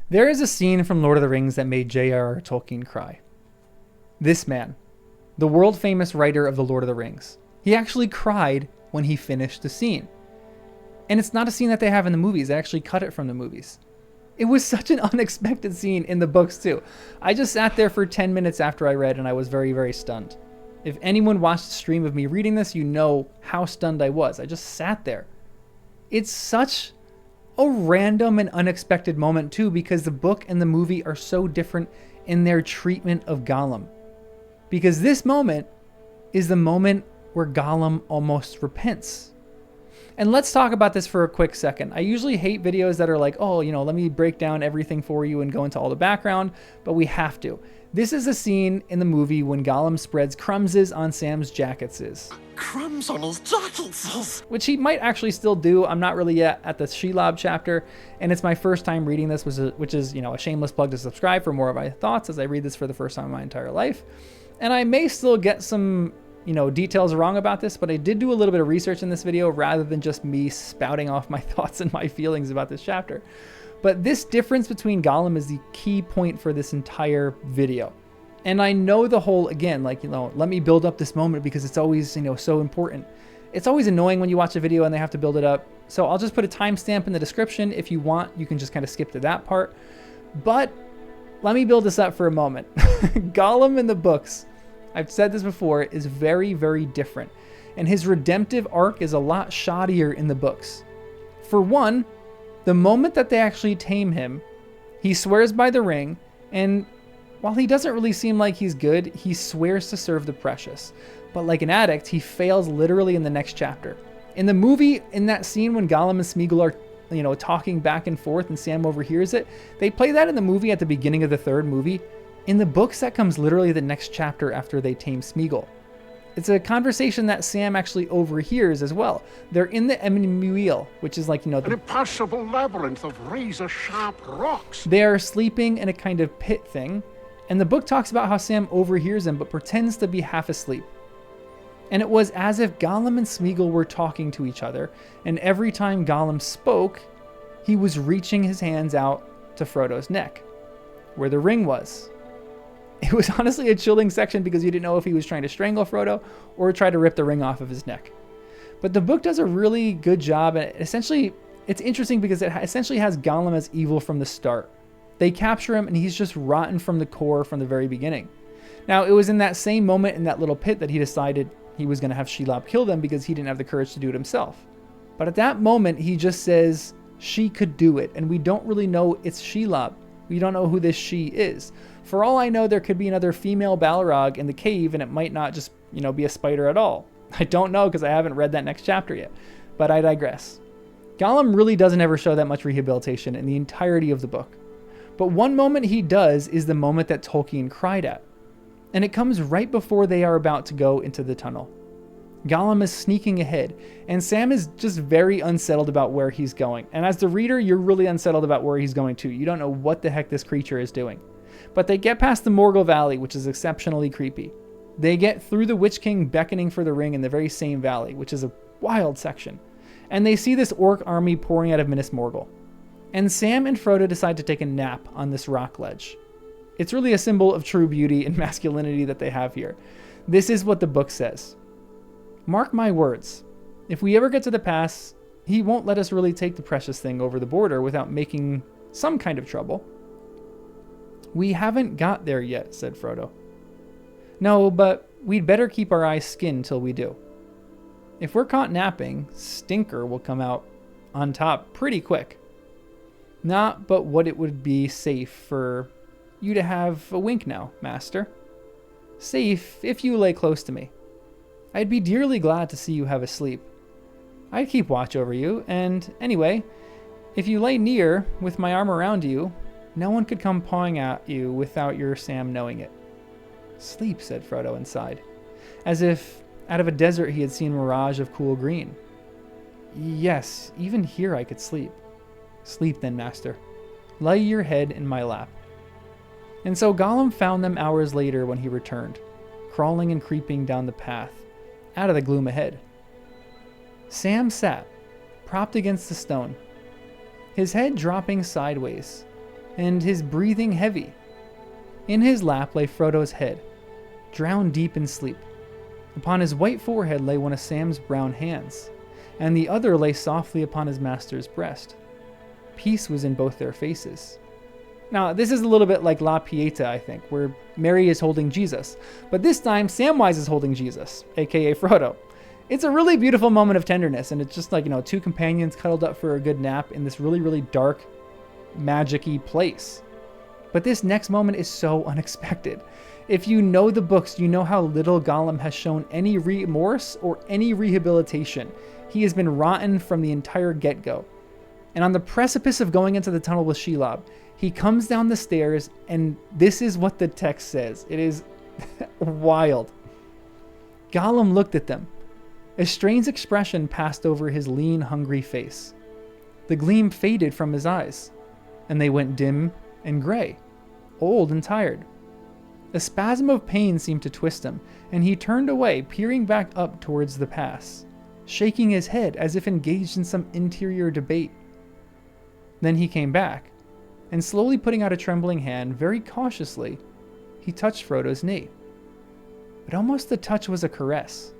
There is a scene from Lord of the Rings that made JRR Tolkien cry. This man, the world famous writer of the Lord of the Rings, he actually cried when he finished the scene. And it's not a scene that they have in the movies. They actually cut it from the movies. It was such an unexpected scene in the books too. I just sat there for 10 minutes after I read and I was very, very stunned. If anyone watched the stream of me reading this, you know how stunned I was. I just sat there. It's such a random and unexpected moment too, because the book and the movie are so different in their treatment of Gollum. Because this moment is the moment where Gollum almost repents. And let's talk about this for a quick second. I usually hate videos that are like, oh, let me break down everything for you and go into all the background, but we have to. This is a scene in the movie when Gollum spreads crumbs on Sam's jacketses. Crumbs on his jackets. Which he might actually still do. I'm not really yet at the Shelob chapter, and it's my first time reading this, which is a shameless plug to subscribe for more of my thoughts as I read this for the first time in my entire life. And I may still get some details wrong about this, but I did do a little bit of research in this video rather than just me spouting off my thoughts and my feelings about this chapter. But this difference between Gollum is the key point for this entire video. And I know the whole, again, let me build up this moment because it's always, so important. It's always annoying when you watch a video and they have to build it up. So I'll just put a timestamp in the description. If you want, you can just kind of skip to that part. But let me build this up for a moment. Gollum in the books, I've said this before, is very, very different. And his redemptive arc is a lot shoddier in the books. For one, the moment that they actually tame him, he swears by the ring, and while he doesn't really seem like he's good, he swears to serve the precious. But like an addict, he fails literally in the next chapter. In the movie, in that scene when Gollum and Smeagol are, talking back and forth and Sam overhears it, they play that in the movie at the beginning of the third movie. In the books, that comes literally the next chapter after they tame Smeagol. It's a conversation that Sam actually overhears as well. They're in the Emmuil, which is an impassable labyrinth of razor-sharp rocks. They are sleeping in a kind of pit thing, and the book talks about how Sam overhears him but pretends to be half asleep. And it was as if Gollum and Smeagol were talking to each other, and every time Gollum spoke, he was reaching his hands out to Frodo's neck, where the ring was. It was honestly a chilling section because you didn't know if he was trying to strangle Frodo or try to rip the ring off of his neck. But the book does a really good job, and essentially, it's interesting because it essentially has Gollum as evil from the start. They capture him, and he's just rotten from the core from the very beginning. Now, it was in that same moment in that little pit that he decided he was going to have Shelob kill them because he didn't have the courage to do it himself. But at that moment, he just says she could do it, and we don't really know it's Shelob. We don't know who this she is. For all I know, there could be another female Balrog in the cave, and it might not just, be a spider at all. I don't know because I haven't read that next chapter yet, but I digress. Gollum really doesn't ever show that much rehabilitation in the entirety of the book. But one moment he does is the moment that Tolkien cried at. And it comes right before they are about to go into the tunnel. Gollum is sneaking ahead, and Sam is just very unsettled about where he's going. And as the reader, you're really unsettled about where he's going too. You don't know what the heck this creature is doing. But they get past the Morgul Valley, which is exceptionally creepy. They get through the Witch King beckoning for the ring in the very same valley, which is a wild section. And they see this orc army pouring out of Minas Morgul. And Sam and Frodo decide to take a nap on this rock ledge. It's really a symbol of true beauty and masculinity that they have here. This is what the book says. Mark my words. If we ever get to the pass, he won't let us really take the precious thing over the border without making some kind of trouble. We haven't got there yet, said Frodo. No, but we'd better keep our eyes skinned till we do. If we're caught napping, Stinker will come out on top pretty quick. Not but what it would be safe for you to have a wink now, master. Safe if you lay close to me. I'd be dearly glad to see you have a sleep. I'd keep watch over you, and anyway, if you lay near with my arm around you, no one could come pawing at you without your Sam knowing it. Sleep, said Frodo and sighed, as if out of a desert he had seen a mirage of cool green. Yes, even here I could sleep. Sleep then, master. Lay your head in my lap. And so Gollum found them hours later when he returned, crawling and creeping down the path, out of the gloom ahead. Sam sat, propped against the stone, his head dropping sideways, and his breathing heavy. In his lap lay Frodo's head, drowned deep in sleep. Upon his white forehead lay one of Sam's brown hands, and the other lay softly upon his master's breast. Peace was in both their faces. Now, this is a little bit like La Pieta, I think, where Mary is holding Jesus, but this time Samwise is holding Jesus, aka Frodo. It's a really beautiful moment of tenderness, and it's just like, two companions cuddled up for a good nap in this really, really dark, magic-y place. But this next moment is so unexpected. If you know the books, you know how little Gollum has shown any remorse or any rehabilitation. He has been rotten from the entire get-go. And on the precipice of going into the tunnel with Shelob, he comes down the stairs, and this is what the text says. It is wild. Gollum looked at them. A strange expression passed over his lean, hungry face. The gleam faded from his eyes, and they went dim and gray, old and tired. A spasm of pain seemed to twist him, and he turned away, peering back up towards the pass, shaking his head as if engaged in some interior debate. Then he came back, and slowly putting out a trembling hand, very cautiously, he touched Frodo's knee. But almost the touch was a caress.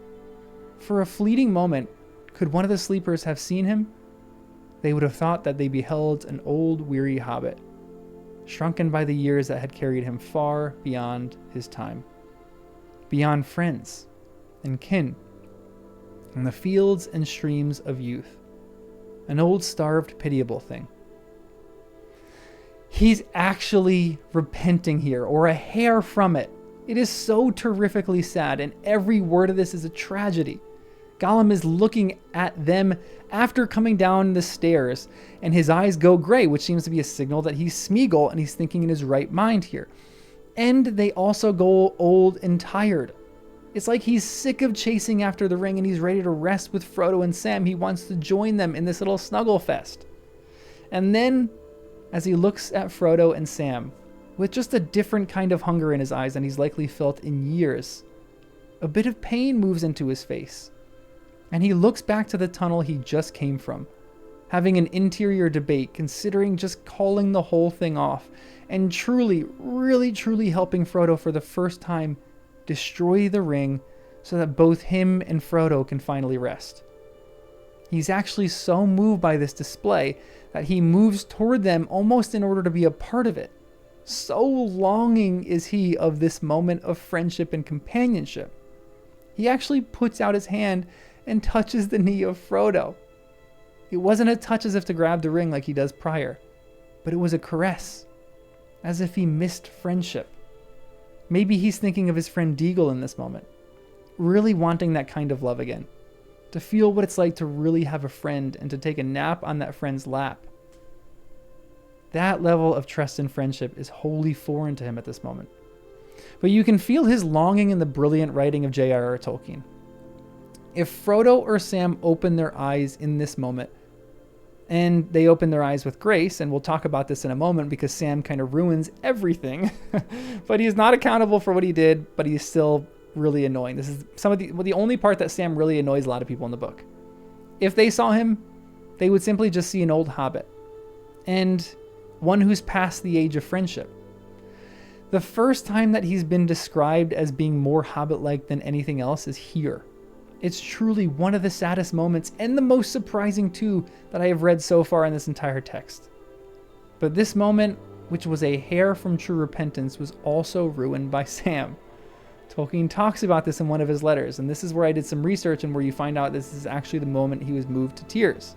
For a fleeting moment, could one of the sleepers have seen him, they would have thought that they beheld an old, weary hobbit, shrunken by the years that had carried him far beyond his time, beyond friends and kin, and the fields and streams of youth, an old, starved, pitiable thing. He's actually repenting here, or a hair from it. It is so terrifically sad, and every word of this is a tragedy. Gollum is looking at them after coming down the stairs, and his eyes go gray, which seems to be a signal that he's Smeagol and he's thinking in his right mind here. And they also go old and tired. It's like he's sick of chasing after the ring and he's ready to rest with Frodo and Sam. He wants to join them in this little snuggle fest. And then, as he looks at Frodo and Sam, with just a different kind of hunger in his eyes than he's likely felt in years, a bit of pain moves into his face. And he looks back to the tunnel he just came from, having an interior debate, considering just calling the whole thing off, and truly, really, truly helping Frodo for the first time destroy the ring so that both him and Frodo can finally rest. He's actually so moved by this display that he moves toward them almost in order to be a part of it. So longing is he of this moment of friendship and companionship. He actually puts out his hand and touches the knee of Frodo. It wasn't a touch as if to grab the ring like he does prior, but it was a caress, as if he missed friendship. Maybe he's thinking of his friend Deagle in this moment, really wanting that kind of love again, to feel what it's like to really have a friend and to take a nap on that friend's lap. That level of trust and friendship is wholly foreign to him at this moment. But you can feel his longing in the brilliant writing of JRR Tolkien. If Frodo or Sam open their eyes in this moment, and they open their eyes with grace, and we'll talk about this in a moment because Sam kind of ruins everything, but he's not accountable for what he did, but he's still really annoying. This is the only part that Sam really annoys a lot of people in the book. If they saw him, they would simply just see an old hobbit, and one who's past the age of friendship. The first time that he's been described as being more hobbit-like than anything else is here. It's truly one of the saddest moments, and the most surprising too, that I have read so far in this entire text. But this moment, which was a hair from true repentance, was also ruined by Sam. Tolkien talks about this in one of his letters, and this is where I did some research and where you find out this is actually the moment he was moved to tears.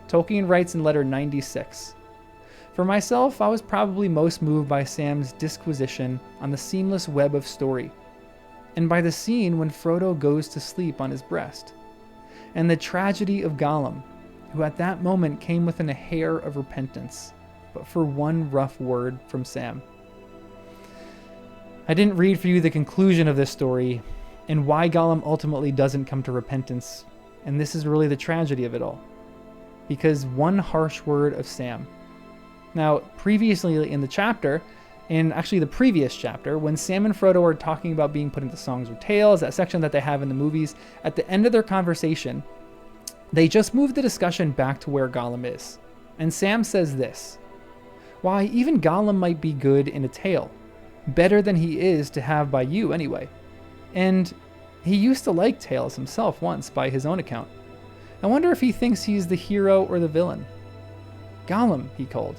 Tolkien writes in letter 96, "For myself, I was probably most moved by Sam's disquisition on the seamless web of story, and by the scene when Frodo goes to sleep on his breast, and the tragedy of Gollum, who at that moment came within a hair of repentance, but for one rough word from Sam." I didn't read for you the conclusion of this story and why Gollum ultimately doesn't come to repentance, and this is really the tragedy of it all. Because one harsh word of Sam. Now, previously in the chapter, in actually the previous chapter, when Sam and Frodo are talking about being put into songs or tales, that section that they have in the movies, at the end of their conversation, they just moved the discussion back to where Gollum is. And Sam says this, Why, even Gollum might be good in a tale. Better than he is to have by you, anyway. And he used to like tales himself once, by his own account. I wonder if he thinks he's the hero or the villain. Gollum, he called.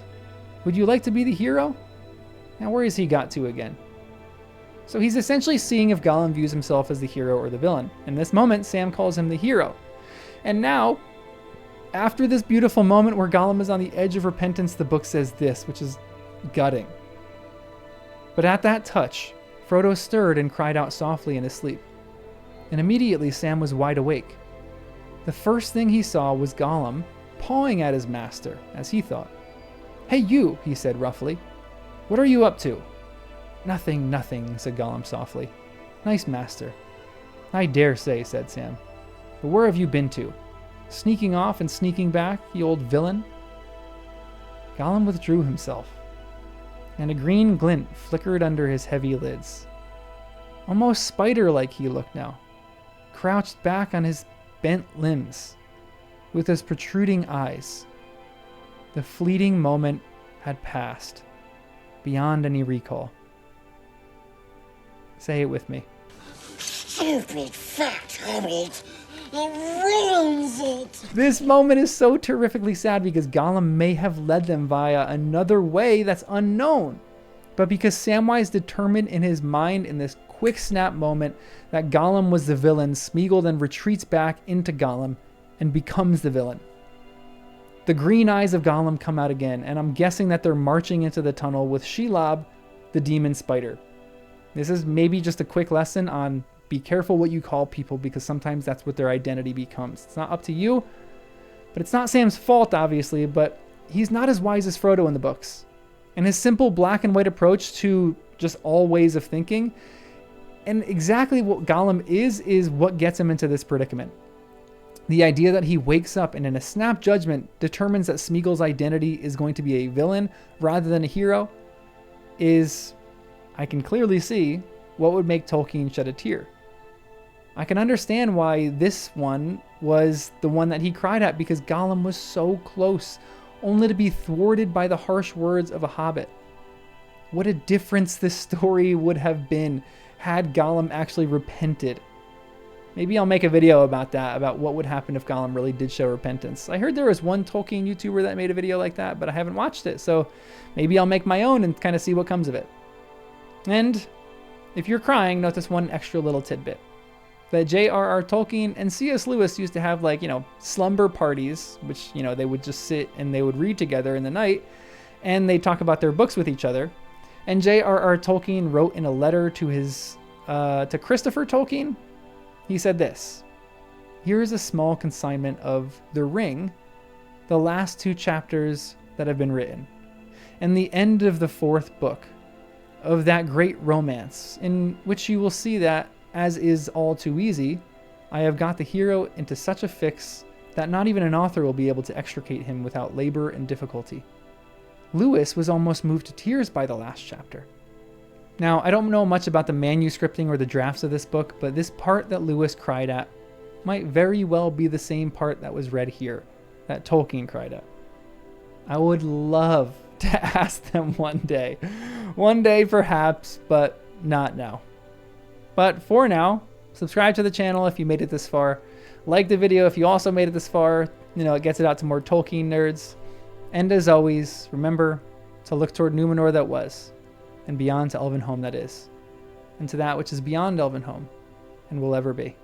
Would you like to be the hero? Now where has he got to again? So he's essentially seeing if Gollum views himself as the hero or the villain. In this moment, Sam calls him the hero. And now, after this beautiful moment where Gollum is on the edge of repentance, the book says this, which is gutting. But at that touch, Frodo stirred and cried out softly in his sleep. And immediately Sam was wide awake. The first thing he saw was Gollum pawing at his master, as he thought. Hey you, he said roughly. What are you up to? Nothing, nothing, said Gollum softly. Nice master. I dare say, said Sam. But where have you been to? Sneaking off and sneaking back, you old villain? Gollum withdrew himself, and a green glint flickered under his heavy lids. Almost spider-like he looked now, crouched back on his bent limbs, with his protruding eyes. The fleeting moment had passed, beyond any recall. Say it with me. Stupid fat hobbit! It ruins it! This moment is so terrifically sad because Gollum may have led them via another way that's unknown. But because Samwise determined in his mind in this quick snap moment that Gollum was the villain, Smeagol then retreats back into Gollum and becomes the villain. The green eyes of Gollum come out again, and I'm guessing that they're marching into the tunnel with Shelob, the demon spider. This is maybe just a quick lesson on be careful what you call people, because sometimes that's what their identity becomes. It's not up to you, but it's not Sam's fault, obviously, but he's not as wise as Frodo in the books. And his simple black and white approach to just all ways of thinking, and exactly what Gollum is what gets him into this predicament. The idea that he wakes up and in a snap judgment determines that Smeagol's identity is going to be a villain rather than a hero is, I can clearly see, what would make Tolkien shed a tear. I can understand why this one was the one that he cried at, because Gollum was so close, only to be thwarted by the harsh words of a hobbit. What a difference this story would have been had Gollum actually repented. Maybe I'll make a video about that, about what would happen if Gollum really did show repentance. I heard there was one Tolkien YouTuber that made a video like that, but I haven't watched it, so maybe I'll make my own and kind of see what comes of it. And if you're crying, notice one extra little tidbit. That JRR Tolkien and C.S. Lewis used to have, like, slumber parties, which, they would just sit and they would read together in the night, and they talk about their books with each other. And JRR Tolkien wrote in a letter to his, to Christopher Tolkien, he said this: here is a small consignment of The Ring, the last 2 chapters that have been written, and the end of the 4th book of that great romance, in which you will see that, as is all too easy, I have got the hero into such a fix that not even an author will be able to extricate him without labor and difficulty. Lewis was almost moved to tears by the last chapter. Now, I don't know much about the manuscripting or the drafts of this book, but this part that Lewis cried at might very well be the same part that was read here, that Tolkien cried at. I would love to ask them one day. One day perhaps, but not now. But for now, subscribe to the channel if you made it this far. Like the video if you also made it this far. It gets it out to more Tolkien nerds. And as always, remember to look toward Numenor that was, and beyond to Elvenhome that is, and to that which is beyond Elvenhome and will ever be.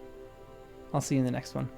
I'll see you in the next one.